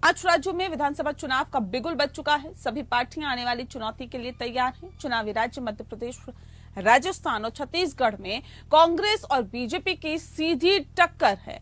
पांच राज्यों में विधानसभा चुनाव का बिगुल बज चुका है। सभी पार्टियां आने वाली चुनौती के लिए तैयार हैं। चुनावी राज्य मध्य प्रदेश, राजस्थान और छत्तीसगढ़ में कांग्रेस और बीजेपी की सीधी टक्कर है।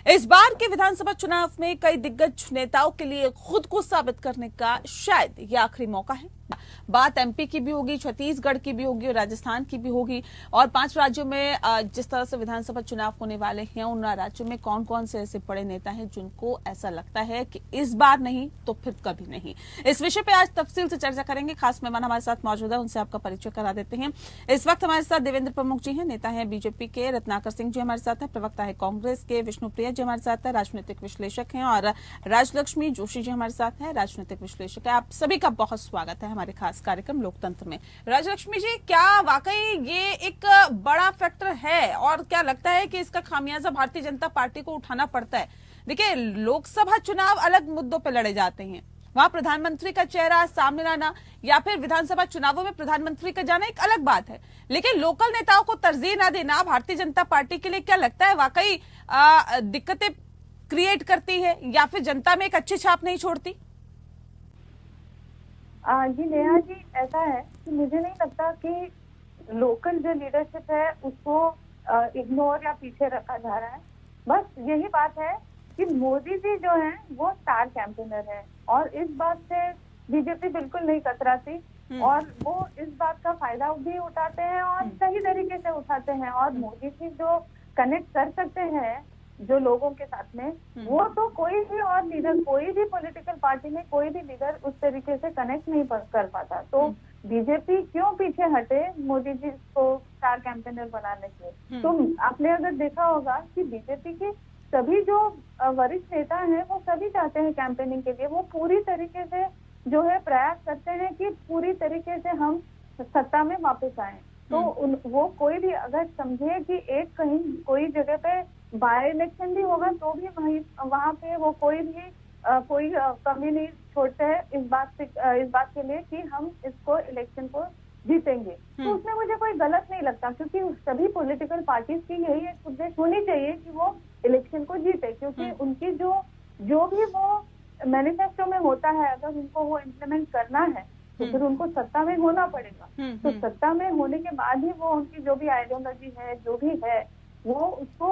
इस बार के विधानसभा चुनाव में कई दिग्गज नेताओं के लिए खुद को साबित करने का शायद ये आखिरी मौका है। बात एमपी की भी होगी, छत्तीसगढ़ की भी होगी और राजस्थान की भी होगी। और पांच राज्यों में जिस तरह से विधानसभा चुनाव होने वाले हैं, उन राज्यों में कौन कौन से ऐसे बड़े नेता हैं जिनको ऐसा लगता है कि इस बार नहीं तो फिर कभी नहीं। इस विषय पे आज तफसील से चर्चा करेंगे। खास मेहमान हमारे साथ मौजूद है, उनसे आपका परिचय करा देते हैं। इस वक्त हमारे साथ देवेंद्र प्रमुख जी हैं, नेता है बीजेपी के। रत्नाकर सिंह जी हमारे साथ हैं, प्रवक्ता है कांग्रेस के। विष्णुप्रिया जी हमारे साथ है, राजनीतिक विश्लेषक हैं। और राजलक्ष्मी जोशी जी हमारे साथ है, राजनीतिक विश्लेषक है। आप सभी का बहुत स्वागत है हमारे खास कार्यक्रम लोकतंत्र में। राजलक्ष्मी जी, क्या वाकई ये एक बड़ा फैक्टर है और क्या लगता है कि इसका खामियाजा भारतीय जनता पार्टी को उठाना पड़ता है? देखिए, लोकसभा चुनाव अलग मुद्दों पर लड़े जाते हैं, वहां प्रधानमंत्री का चेहरा सामने लाना या फिर विधानसभा चुनावों में प्रधानमंत्री का जाना एक अलग बात है, लेकिन लोकल नेताओं को तरजीह ना देना भारतीय जनता पार्टी के लिए क्या लगता है वाकई दिक्कतें क्रिएट करती है या फिर जनता में एक अच्छी छाप नहीं छोड़ती? जी नेहा जी, ऐसा है कि मुझे नहीं लगता कि लोकल जो लीडरशिप है उसको इग्नोर या पीछे रखा जा रहा है। बस यही बात है कि मोदी जी जो हैं वो स्टार कैंपेनर है और इस बात से बीजेपी बिल्कुल नहीं कतराती और वो इस बात का फायदा भी उठाते हैं और सही तरीके से उठाते हैं। और मोदी जी जो कनेक्ट कर सकते हैं जो लोगों के साथ में, वो तो कोई भी और लीडर, कोई भी पॉलिटिकल पार्टी में कोई भी लीडर उस तरीके से कनेक्ट नहीं कर पाता। तो बीजेपी क्यों पीछे हटे मोदी जी को स्टार कैंपेनर बनाने से? तो आपने अगर देखा होगा कि बीजेपी के सभी जो वरिष्ठ नेता हैं वो सभी चाहते हैं कैंपेनिंग के लिए, वो पूरी तरीके से जो है प्रयास करते हैं कि पूरी तरीके से हम सत्ता में वापस आए। तो वो कोई भी अगर समझे कि एक कहीं कोई जगह पे बाय इलेक्शन भी होगा तो भी वहाँ पे वो कोई कमी नहीं छोड़ते हैं इस बात के लिए कि हम इसको इलेक्शन को जीतेंगे। तो उसमें मुझे कोई गलत नहीं लगता, क्योंकि सभी पॉलिटिकल पार्टीज की यही एक उद्देश्य होनी चाहिए कि वो इलेक्शन को जीते, क्योंकि उनकी जो भी वो मैनिफेस्टो में होता है अगर उनको वो इम्प्लीमेंट करना है तो फिर उनको सत्ता में होना पड़ेगा। तो सत्ता में होने के बाद ही वो उनकी जो भी आइडियोलॉजी है, जो भी है, वो उसको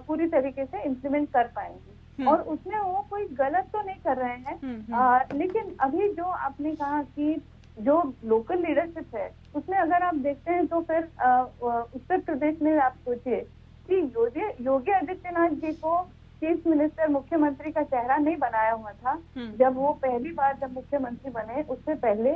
पूरी तरीके से इम्प्लीमेंट कर पाएंगे। और उसमें वो कोई गलत तो नहीं कर रहे हैं। लेकिन अभी जो आपने कहा कि जो लोकल लीडरशिप है उसमें अगर आप देखते हैं तो फिर उत्तर प्रदेश में आप सोचिए कि योगी आदित्यनाथ जी को चीफ मिनिस्टर, मुख्यमंत्री का चेहरा नहीं बनाया हुआ था। जब वो पहली बार जब मुख्यमंत्री बने उससे पहले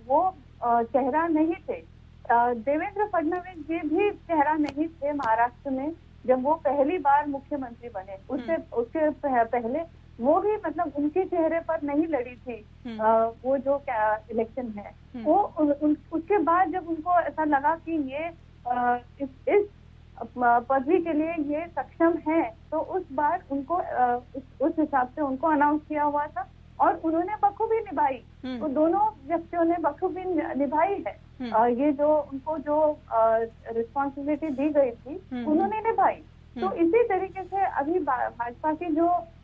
वो चेहरा नहीं थे। देवेंद्र फडणवीस जी भी चेहरा नहीं थे महाराष्ट्र में जब वो पहली बार मुख्यमंत्री बने। उसके पहले वो भी मतलब उनके चेहरे पर नहीं लड़ी थी वो जो इलेक्शन है। वो उसके बाद जब उनको ऐसा लगा कि ये इस पदवी के लिए ये सक्षम है तो उस बार उनको उस हिसाब से उनको अनाउंस किया हुआ था और उन्होंने बखूबी निभाई। तो दोनों व्यक्तियों ने बखूबी निभाई है। ये जो उनको जो रिस्पॉन्सिबिलिटी दी गई थी उन्होंने निभाई। तो इसी तरीके से अभी भाजपा की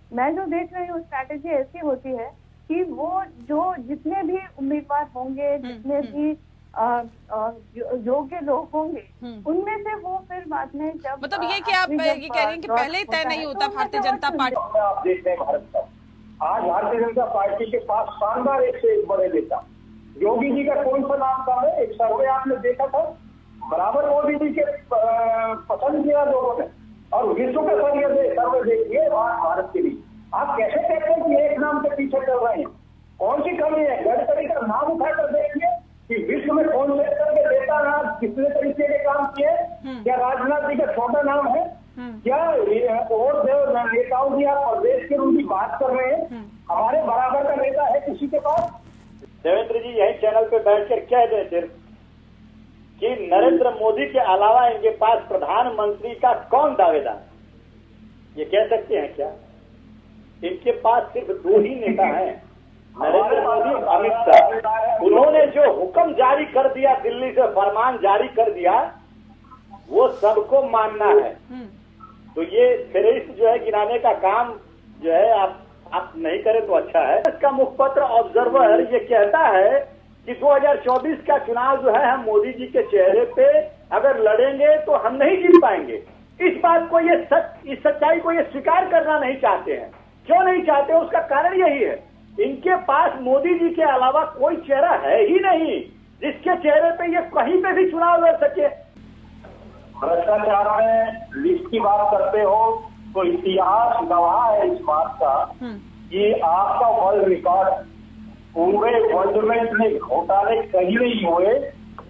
मैं जो देख रही हूँ स्ट्रैटेजी ऐसी होती है कि वो जो जितने भी उम्मीदवार होंगे, जितने भी योग्य लोग होंगे, उनमें से वो फिर बाद में जब मतलब ये कि आप ये कह रहे हैं कि पहले ही तय नहीं होता भारतीय जनता पार्टी। आप देखते हैं भारत का आज भारतीय जनता पार्टी के पास शानदार एक से एक बड़े नेता। योगी जी का कौन सा नाम था? एक सर्वे आपने देखा था, बराबर मोदी जी के पसंद किया लोगों ने। और विश्व के सर्वे देखिए भारत के लिए, आप कैसे कहते हैं कि एक नाम के पीछे चल रहे हैं? कौन सी कमी है? गडकरी का नाम उठाकर देखिए कि विश्व में कौन से स्तर के नेता नाम कितने तरीके के काम किए। क्या राजनाथ जी का छोटा नाम है? क्या और नेताओं की आप प्रदेश के उनकी बात कर रहे हैं? हमारे बराबर का नेता है किसी के पास? देवेंद्र जी यही चैनल पे बैठकर कह रहे थे कि नरेंद्र मोदी के अलावा इनके पास प्रधानमंत्री का कौन दावेदार? ये कह सकते हैं क्या? इनके पास सिर्फ दो ही नेता हैं, नरेंद्र मोदी, अमित शाह। उन्होंने जो हुक्म जारी कर दिया, दिल्ली से फरमान जारी कर दिया, वो सबको मानना है। तो ये फेरिस्त जो है गिनाने का काम जो है आप नहीं करें तो अच्छा है। इसका मुखपत्र ऑब्जर्वर ये कहता है कि 2024 का चुनाव जो है हम मोदी जी के चेहरे पे अगर लड़ेंगे तो हम नहीं जीत पाएंगे। इस बात को इस सच्चाई को ये स्वीकार करना नहीं चाहते हैं। क्यों नहीं चाहते? उसका कारण यही है, इनके पास मोदी जी के अलावा कोई चेहरा है ही नहीं जिसके चेहरे पे ये कहीं पे भी चुनाव लड़ सके। भ्रष्टाचार में लिस्ट की बात करते हो तो इतिहास गवाह है इस बात का कि आपका वर्ल्ड रिकॉर्ड, पूरे वर्ल्ड में इतने घोटाले कहीं नहीं हुए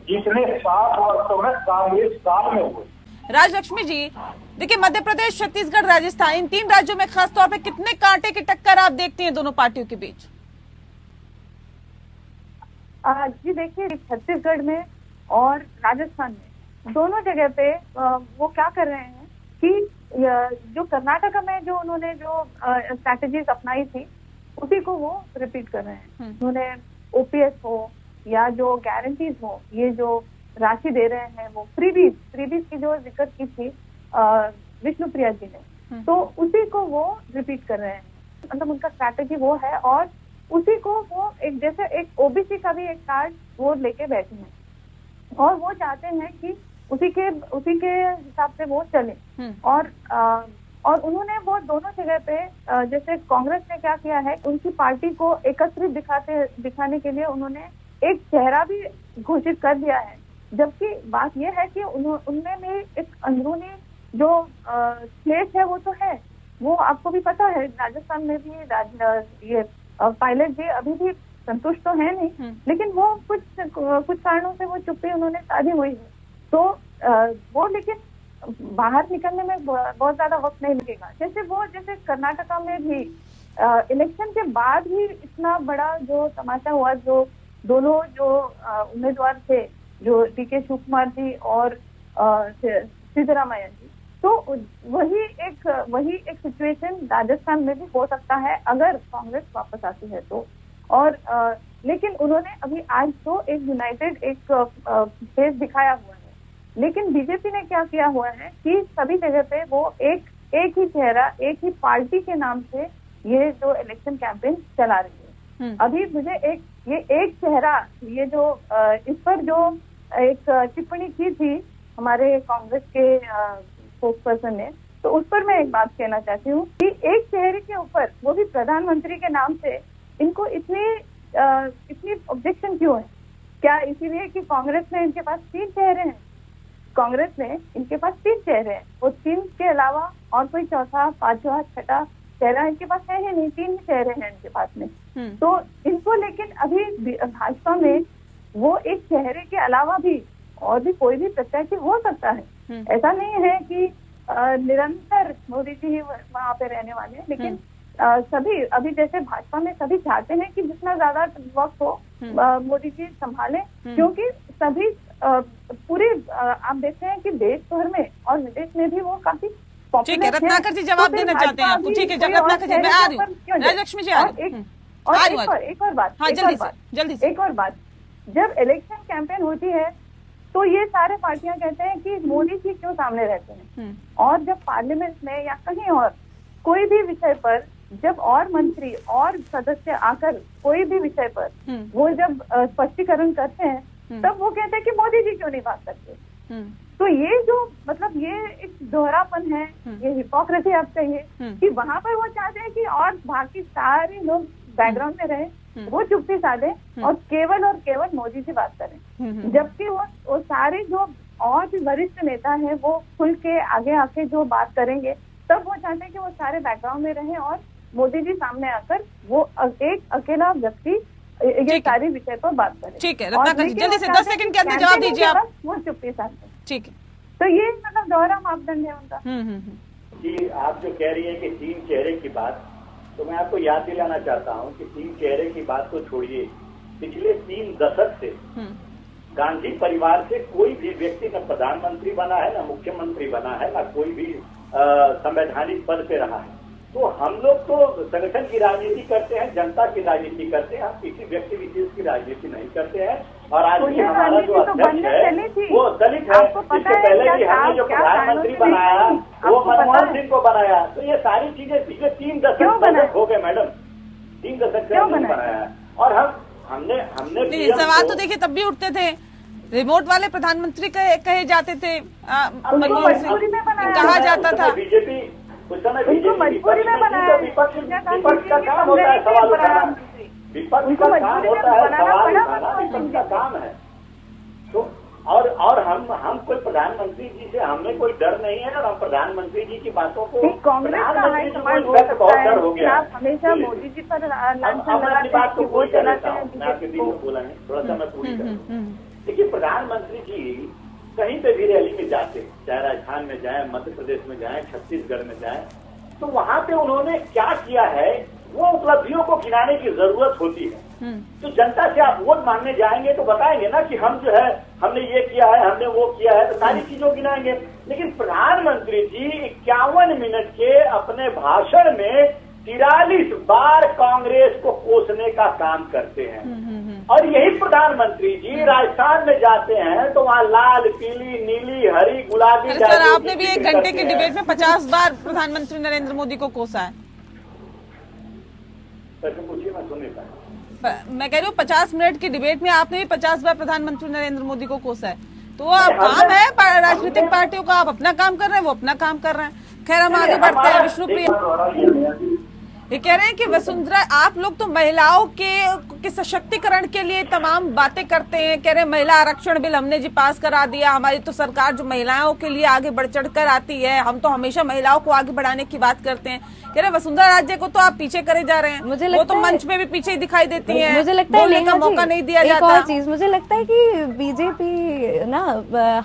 जितने 7 वर्षों में कांग्रेस काल में हुए। राजलक्ष्मी जी, देखिए मध्य प्रदेश, छत्तीसगढ़, राजस्थान, इन 3 राज्यों में खास तौर पे कितने कांटे की टक्कर आप देखती हैं दोनों पार्टियों के बीच? जी देखिए, छत्तीसगढ़ में और राजस्थान में दोनों जगह पे वो क्या कर रहे हैं कि जो कर्नाटका में जो उन्होंने जो स्ट्रैटेजीज अपनाई थी उसी को वो रिपीट कर रहे हैं। उन्होंने ओपीएस हो या जो गारंटीज हो, ये जो राशि दे रहे हैं, वो फ्रीबीज की जो जिक्र की थी विष्णुप्रिया जी ने, तो उसी को वो रिपीट कर रहे हैं। मतलब उनका स्ट्रैटेजी वो है और उसी को वो एक जैसे एक ओबीसी का भी एक कार्ड वो लेके बैठे हैं और वो चाहते हैं कि उसी के हिसाब से वो चले। और उन्होंने वो दोनों जगह पे जैसे कांग्रेस ने क्या किया है, उनकी पार्टी को एकत्रित दिखाने के लिए उन्होंने एक चेहरा भी घोषित कर दिया है। जबकि बात यह है कि उनमें भी एक अंदरूनी जो क्लेश है वो तो है, वो आपको भी पता है। राजस्थान में भी ये पायलट जी अभी भी संतुष्ट तो है नहीं, लेकिन वो कुछ कारणों से वो चुप्पी उन्होंने साधी हुई है। तो वो लेकिन बाहर निकलने में बहुत ज्यादा वक्त नहीं लगेगा। जैसे कर्नाटका में भी इलेक्शन के बाद ही इतना बड़ा जो तमाशा हुआ, जो दोनों जो उम्मीदवार थे, जो डीके शिव कुमार जी और सिद्धरामैया जी, तो वही एक सिचुएशन राजस्थान में भी हो सकता है अगर कांग्रेस वापस आती है तो। और लेकिन उन्होंने अभी आज तो एक यूनाइटेड एक फेस दिखाया हुआ है, लेकिन बीजेपी ने क्या किया हुआ है कि सभी जगह पे वो एक ही चेहरा, एक ही पार्टी के नाम से ये जो इलेक्शन कैंपेन चला रही है। अभी मुझे एक चेहरा, ये जो इस पर जो एक टिप्पणी की थी हमारे कांग्रेस के स्पोक्स पर्सन ने, तो उस पर मैं एक बात कहना चाहती हूँ कि एक चेहरे के ऊपर, वो भी प्रधानमंत्री के नाम से, इनको इतनी ऑब्जेक्शन क्यों है? क्या इसीलिए कि कांग्रेस में इनके पास 3 चेहरे हैं? कांग्रेस में इनके पास 3 चेहरे हैं, वो 3 के अलावा और कोई चौथा, 5वां, 6ठा चेहरा इनके पास है ही नहीं। 3 चेहरे हैं इनके पास में। तो इनको लेकिन अभी भाजपा में वो एक चेहरे के अलावा भी और भी कोई भी प्रत्याशी हो सकता है। ऐसा नहीं है कि निरंतर मोदी जी ही वहाँ पे रहने वाले हैं, लेकिन सभी अभी जैसे भाजपा में सभी चाहते हैं कि जितना ज्यादा वक्त हो मोदी जी संभाले, क्योंकि सभी पूरे आप देखते हैं कि देश भर में और विदेश में भी वो काफी ठीक है। रत्नाकर जी जवाब देना चाहते हैं आपको? ठीक है रत्नाकर जी, मैं आ रही हूँ। राजलक्ष्मी जी एक और बात, जब इलेक्शन कैंपेन होती है तो ये सारे पार्टियां कहते हैं कि मोदी जी क्यों सामने रहते हैं, और जब पार्लियामेंट में या कहीं और कोई भी विषय पर जब और मंत्री और सदस्य आकर कोई भी विषय पर वो जब स्पष्टीकरण करते हैं, तब वो कहते हैं कि मोदी जी क्यों नहीं बात करते। तो ये जो मतलब ये एक दोहरापन है, ये हिपोक्रेसी आप कहिए, कि वहां पर वो चाहते हैं कि और बाकी सारे लोग बैकग्राउंड में रहे, वो चुप्पी साधे और केवल मोदी से बात करें, जबकि वो सारे जो और भी वरिष्ठ नेता हैं वो खुल के आगे आके जो बात करेंगे, तब वो चाहते हैं कि वो सारे बैकग्राउंड में रहें और मोदी जी सामने आकर वो एक अकेला व्यक्ति ये सारी विषय पर बात करें। ठीक है रत्नाकर जी, जल्दी से 10 सेकंड के अंदर जवाब दीजिए आप। वो चुप्पी साधे। ठीक है, तो ये मतलब दोहरा मापदंड है उनका। जी, आप जो कह रही है कि 3 चेहरे की बात, तो मैं आपको याद दिलाना चाहता हूं कि 3 चेहरे की बात को छोड़िए, पिछले 3 दशक से गांधी परिवार से कोई भी व्यक्ति न प्रधानमंत्री बना है, न मुख्यमंत्री बना है, न कोई भी संवैधानिक पद पे रहा है। तो हम लोग तो संगठन की राजनीति करते हैं, जनता की राजनीति करते हैं, हम किसी व्यक्ति विशेष की राजनीति नहीं करते हैं। और आज भी हमारा जो अध्यक्ष है वो दलित है। इससे पहले भी हमने जो प्रधानमंत्री बनाया वो मनमोहन सिंह को बनाया। तो ये सारी चीजें पिछले 3 दशक हो गए मैडम, 3 दशक से बनाया है। और हमने सवाल तो देखिए तब भी उठते थे, रिमोट वाले प्रधानमंत्री कहे जाते थे, मनमोहन सिंह कहा जाता था। बीजेपी उस समय मजबूरी में बनाया। विपक्ष का काम होता है सवाल उठाना, विपक्ष का काम होता है सवाल उठाना, विपक्ष का काम है। तो और हम कोई प्रधानमंत्री जी से हमें कोई डर नहीं है, और हम प्रधानमंत्री जी की बातों को कांग्रेस बहुत डर हो गया। हमेशा मोदी जी पर अपनी बात को पूरी कर लेता हूँ, मैं आपके बीच में बोला नहीं, थोड़ा सा मैं पूरी करूँ। देखिए प्रधानमंत्री जी कहीं पे भी रैली में जाते, चाहे राजस्थान में जाए, मध्य प्रदेश में जाए, छत्तीसगढ़ में जाए, तो वहाँ पे उन्होंने क्या किया है वो उपलब्धियों को गिनाने की जरूरत होती है। तो जनता से आप वोट मांगने जाएंगे तो बताएंगे ना कि हम जो है हमने ये किया है, हमने वो किया है, तो सारी चीजों गिनाएंगे। लेकिन प्रधानमंत्री जी 51 मिनट के अपने भाषण में 43 बार कांग्रेस को कोसने का काम करते हैं। और यही प्रधानमंत्री जी राजस्थान में जाते हैं तो वहाँ लाल, पीली, नीली, हरी, गुलाबी। सर आपने भी 1 घंटे के डिबेट में 50 बार प्रधानमंत्री नरेंद्र मोदी को कोसा है। पूछिए, मैं सुन नहीं पाया। मैं कह रही हूँ 50 मिनट की डिबेट में आपने भी 50 बार प्रधानमंत्री नरेंद्र मोदी को कोसा है। तो आप काम है राजनीतिक पार्टियों का, आप अपना काम कर रहे हैं, वो अपना काम कर रहे हैं। खैर हम आगे बढ़ते हैं। विष्णुप्रिया ये कह रहे हैं कि वसुंधरा आप लोग तो महिलाओं के सशक्तिकरण के लिए तमाम बातें करते हैं। कह रहे हैं महिला आरक्षण बिल हमने जी पास करा दिया, हमारी तो सरकार जो महिलाओं के लिए आगे बढ़ चढ़ कर आती है, हम तो हमेशा महिलाओं को आगे बढ़ाने की बात करते हैं। कह रहे वसुंधरा राजे को तो आप पीछे करे जा रहे हैं, वो तो मंच में भी पीछे ही दिखाई देती है, मुझे लगता है का मौका नहीं दिया जाता। एक और चीज मुझे लगता है कि बीजेपी ना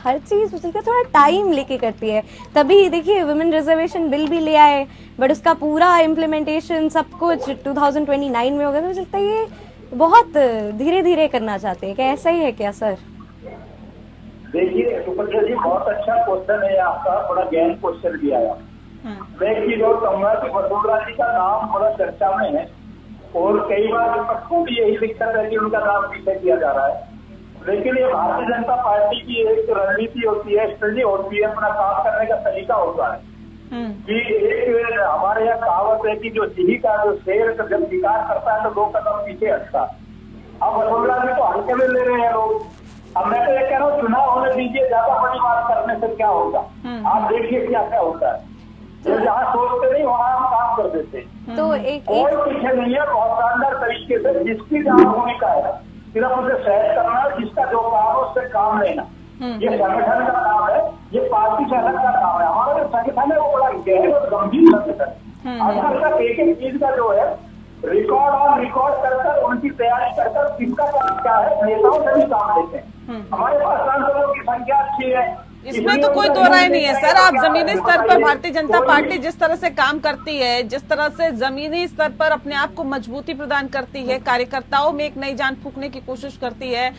हर चीज मुझे लगता है थोड़ा टाइम लेके करती है। तभी देखिए वुमेन रिजर्वेशन बिल भी ले आए, बट उसका पूरा इम्प्लीमेंटेशन सब कुछ 2029 में होगा। तो मुझे लगता है ये बहुत धीरे धीरे करना चाहते हैं। क्या ऐसा ही है क्या सर? देखिए सुप्रिया जी बहुत अच्छा क्वेश्चन है आपका, बड़ा गहन क्वेश्चन भी आया। मैं एक चीज और कहूंगा कि वसुंधरा जी का नाम बड़ा चर्चा में है और कई बार विपक्ष को भी यही दिक्कत है कि उनका नाम पीछे किया जा रहा है। लेकिन ये भारतीय जनता पार्टी की एक रणनीति होती है, स्ट्रेटजी होती है, अपना काम करने का तरीका होता है कि एक हमारे यहाँ कहावत है कि जो सिंह का जो शेर जब शिकार करता है तो 2 कदम पीछे हटता। अब वसुंधरा जी तो हल्के में ले रहे हैं लोग। अब मैं तो ये कह रहा हूँ चुनाव होने दीजिए, ज्यादा बड़ी बात करने से क्या होगा, आप देखिए क्या क्या होता है। तो जहाँ सोचते नहीं वहाँ हम काम कर देते हैं। तो कोई पीछे नहीं है, बहुत शानदार तरीके से जिसकी जहाँ भूमिका है सिर्फ उसे सहज करना, जिसका जो काम है उससे काम लेना। ये संगठन का काम है, ये पार्टी शासन का काम है। हमारा जो संगठन है वो बड़ा गहन और गंभीर संगठन है। अगर तक एक चीज का जो है रिकॉर्ड ऑन रिकॉर्ड कर उनकी तैयारी कर किसका काम क्या है, नेताओं से भी काम लेते हैं। हमारे पास सांसदों की संख्या अच्छी है, इसमें तो कोई दो राय नहीं है सर। आप जमीनी स्तर पर भारतीय जनता पार्टी जिस तरह से काम करती है, जिस तरह से जमीनी स्तर पर अपने आप को मजबूती प्रदान करती है, कार्यकर्ताओं में एक नई जान फूंकने की कोशिश करती है,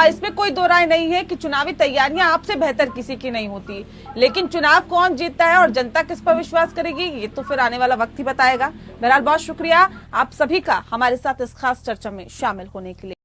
इसमें कोई दो राय नहीं है कि चुनावी तैयारियां आपसे बेहतर किसी की नहीं होती। लेकिन चुनाव कौन जीतता है और जनता किस पर विश्वास करेगी ये तो फिर आने वाला वक्त ही बताएगा। बहरहाल बहुत शुक्रिया आप सभी का हमारे साथ इस खास चर्चा में शामिल होने के लिए।